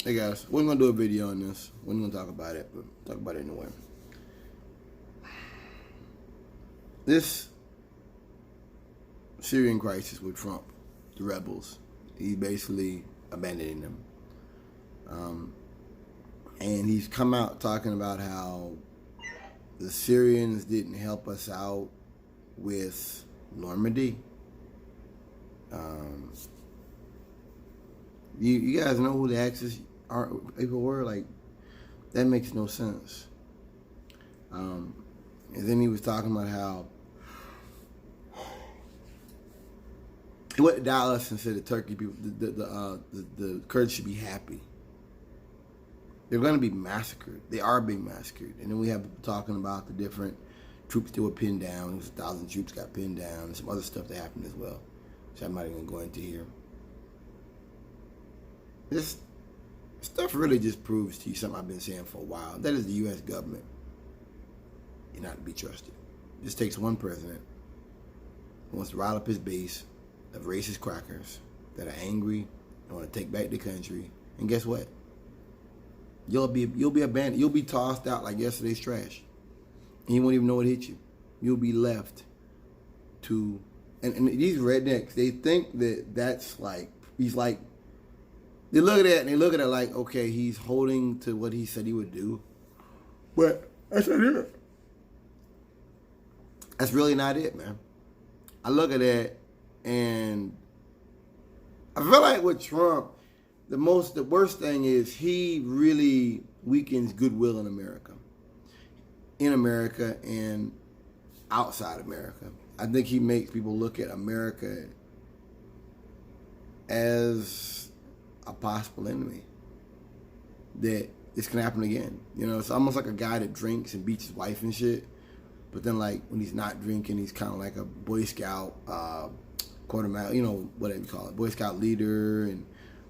Hey guys, we're gonna do a video on this. We're gonna talk about it, but talk about it anyway. This Syrian crisis with Trump, the rebels, he's basically abandoning them. And he's come out talking about how the Syrians didn't help us out with Normandy. You guys know who the Axis people were? Like, that makes no sense. And then he was talking about how he went to Dallas and said the Turkey people, the Kurds should be happy. They're going to be massacred. They are being massacred. And then we have people talking about the different troops that were pinned down. It was 1,000 troops got pinned down, and some other stuff that happened as well, which I'm not even going to go into here. This stuff really just proves to you something I've been saying for a while. That is the U.S. government. You're not to be trusted. This takes one president who wants to rile up his base of racist crackers that are angry and want to take back the country. And guess what? You'll be abandoned. You'll be tossed out like yesterday's trash. And you won't even know what hit you. You'll be left to... And these rednecks, they think that that's like... He's like... They look at it and they look at it like, okay, he's holding to what he said he would do. But that's not it. That's really not it, man. I look at that and I feel like with Trump, the worst thing is he really weakens goodwill in America. In America and outside America. I think he makes people look at America as a possible enemy. That this can happen again. You know, it's almost like a guy that drinks and beats his wife and shit. But then, like, when he's not drinking, he's kind of like a Boy Scout, quartermaster, you know, whatever you call it, Boy Scout leader, and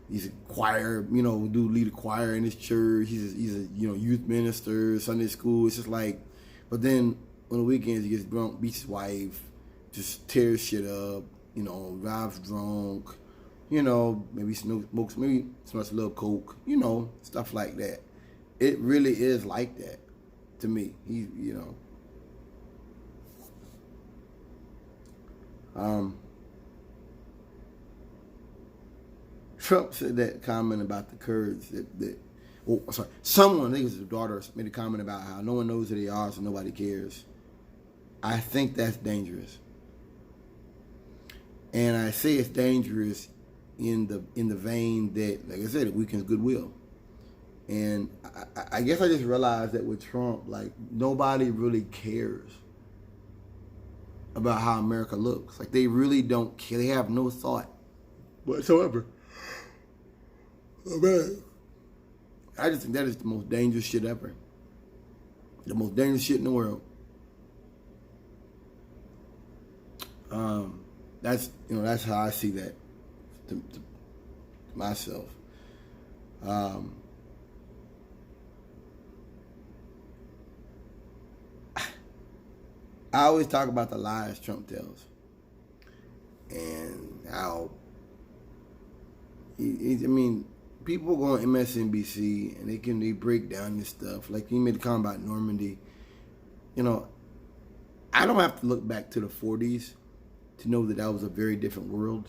he's a choir, you know, lead a choir in his church. He's a you know, youth minister, Sunday school. It's just like, but then on the weekends he gets drunk, beats his wife, just tears shit up, you know, drives drunk, you know, maybe smokes, maybe smokes a little coke, you know, stuff like that. It really is like that to me. He, you know. Trump said that comment about the Kurds someone, I think it was his daughter, made a comment about how no one knows who they are, so nobody cares. I think that's dangerous. And I say it's dangerous in the vein that, like I said, it weakens goodwill. And I guess I just realized that with Trump, like, nobody really cares about how America looks. Like, they really don't care. They have no thought whatsoever. Oh, man. I just think that is the most dangerous shit ever. The most dangerous shit in the world. That's, you know, that's how I see that to myself. I always talk about the lies Trump tells and how I mean, people go on MSNBC and they break down this stuff. Like, he made a comment about Normandy. You know, I don't have to look back to the 40s to know that was a very different world.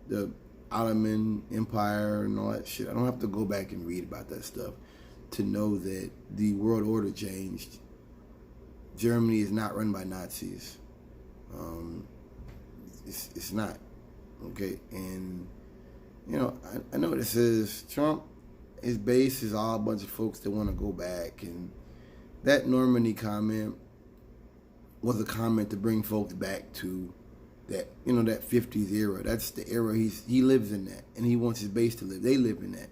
The Ottoman Empire and all that shit. I don't have to go back and read about that stuff to know that the world order changed. Germany is not run by Nazis. It's not. Okay? And, you know, I know what it says. Trump, his base is all a bunch of folks that want to go back. And that Normandy comment was a comment to bring folks back to that, you know, that 50s era. That's the era he lives in that. And he wants his base to live. They live in that.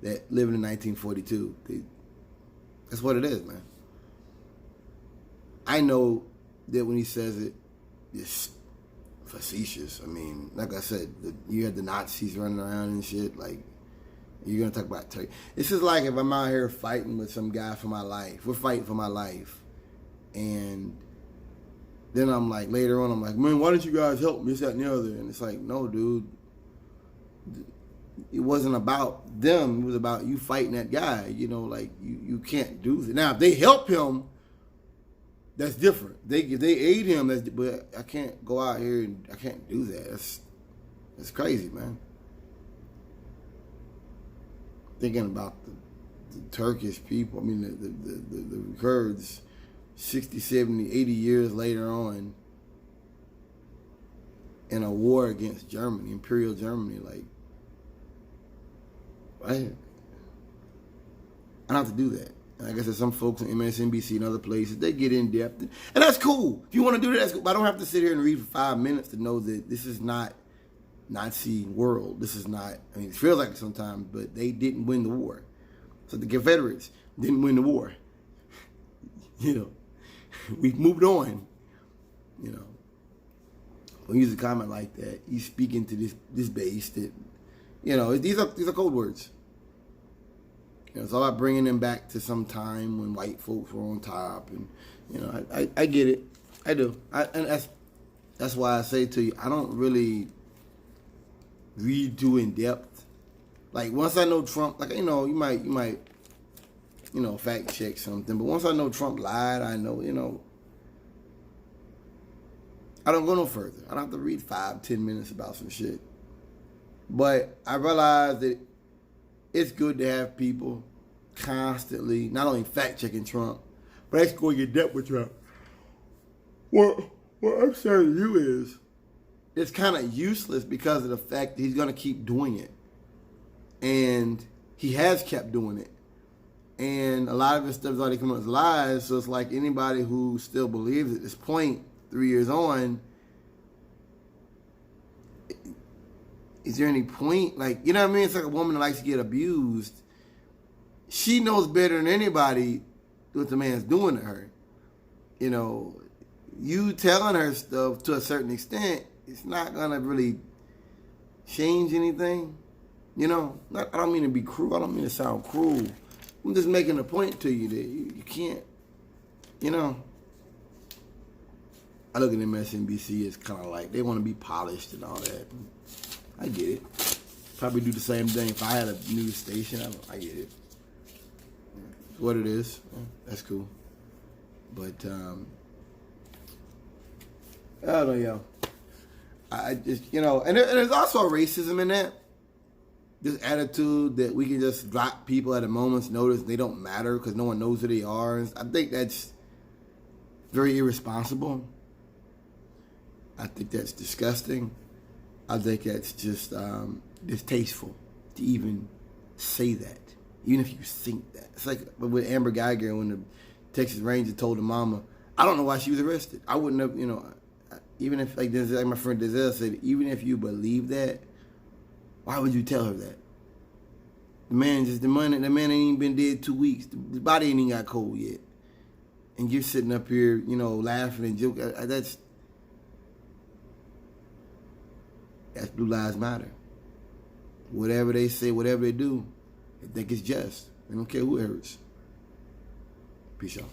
That living in 1942. That's what it is, man. I know that when he says it, it's facetious. I mean, like I said, you had the Nazis running around and shit. Like, you're going to talk about Turkey. This is like if I'm out here fighting with some guy for my life. We're fighting for my life. And then I'm like, later on, I'm like, man, why don't you guys help me? This, that, and the other. And it's like, no, dude. it wasn't about them. It was about you fighting that guy. Like you can't do that. Now, if they help him, that's different. If they aid him, but I can't go out here and I can't do that. That's crazy, man. Thinking about the Turkish people, I mean the Kurds, 60, 70, 80 years later on, in a war against Germany, Imperial Germany, like, I don't have to do that. Like I said, some folks on MSNBC and other places, they get in depth. And that's cool. If you want to do that, that's cool. But I don't have to sit here and read for 5 minutes to know that this is not Nazi world. This is not, I mean, it feels like it sometimes, but they didn't win the war. So the Confederates didn't win the war. We've moved on. When you use a comment like that, you speaking to this base that, these are code words. It's all about bringing them back to some time when white folks were on top, and I get it, I do, and that's why I say to you, I don't really read too in depth. Like once I know Trump, like you might fact check something, but once I know Trump lied, I know I don't go no further. I don't have to read 5-10 minutes about some shit. But I realize that it's good to have people constantly not only fact checking Trump, but actually going in depth with Trump. What I'm saying to you is, it's kind of useless because of the fact that he's going to keep doing it. And he has kept doing it. And a lot of his stuff is already coming up as lies, so it's like anybody who still believes at this point, 3 years on, is there any point? Like, you know what I mean? It's like a woman that likes to get abused. She knows better than anybody what the man's doing to her. You telling her stuff to a certain extent, it's not going to really change anything. I don't mean to be cruel. I don't mean to sound cruel. I'm just making a point to you that you can't, I look at MSNBC as kind of like they want to be polished and all that. I get it. Probably do the same thing if I had a news station. I get it. It's what it is. That's cool. But I don't know, yo. I just, and there's also racism in that. This attitude that we can just drop people at a moment's notice and they don't matter because no one knows who they are. I think that's very irresponsible. I think that's disgusting. I think that's just distasteful to even say that, even if you think that. It's like with Amber Geiger when the Texas Ranger told the mama, I don't know why she was arrested. I wouldn't have, even if, like my friend Denzel said, even if you believe that, why would you tell her that? The man ain't even been dead 2 weeks. The body ain't even got cold yet. And you're sitting up here, laughing and joking. That's Blue Lives Matter. Whatever they say, whatever they do, I think it's just. I don't care who it hurts. Peace out.